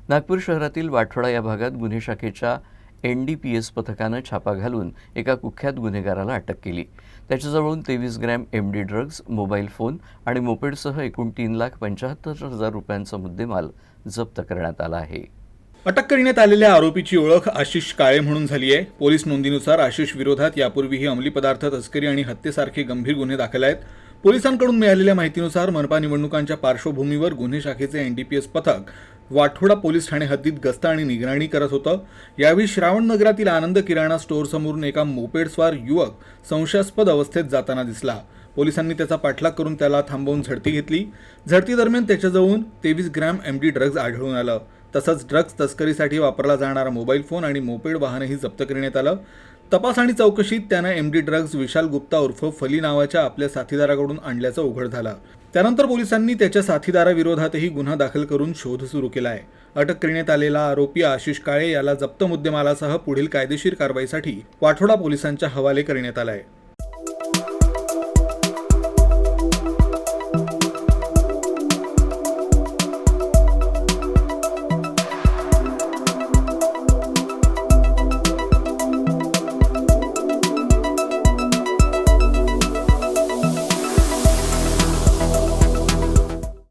नागपूर शहरातील वाठोडा या भागात गुन्हे शाखेच्या NDPS पथकानं छापा घालून एका कुख्यात गुन्हेगाराला अटक केली। त्याच्याजवळून 23 gram MD drugs, mobile phone आणि मोपेडसह एकूण 3,75,000 रुपयांचा मुद्देमाल जप्त करण्यात आला आहे। अटक करण्यात आलेल्या आरोपीची ओळख आशिष काळे म्हणून झाली आहे। पोलीस नोंदीनुसार आशिष विरोधात यापूर्वीही अंमली पदार्थ तस्करी आणि हत्येसारखे गंभीर गुन्हे दाखल आहेत। पोलिसांकडून मिळालेल्या माहितीनुसार मनपा निवडणुकांच्या पार्श्वभूमीवर गुन्हे शाखेचे NDPS पथक वाठोडा पोलीस ठाणे हद्दीत गस्त आणि निगराणी करत होतं। यावेळी श्रावण नगरातील आनंद किराणा स्टोअर समोरून एका मोपेडस्वार युवक संशयास्पद अवस्थेत जाताना दिसला। पोलिसांनी त्याचा पाठलाग करून त्याला थांबवून झडती घेतली। झडतीदरम्यान त्याच्याजवळून 23 ग्रॅम MD ड्रग्ज आढळून आलं। तसंच ड्रग्ज तस्करीसाठी वापरला जाणारा मोबाईल फोन आणि मोपेड वाहनही जप्त करण्यात आलं। तपास आणि चौकशीत त्यानं MD ड्रग्ज विशाल गुप्ता उर्फ फली नावाच्या आपल्या साथीदाराकडून आणल्याचं उघड झालं। त्यानंतर पोलिसांनी त्याच्या साथीदाराविरोधातही गुन्हा दाखल करून शोध सुरू केला आहे। अटक करण्यात आलेला आरोपी आशिष काळे याला जप्त मुद्देमालासह पुढील कायदेशीर कारवाईसाठी वाठोडा पोलिसांच्या हवाले करण्यात आला आहे।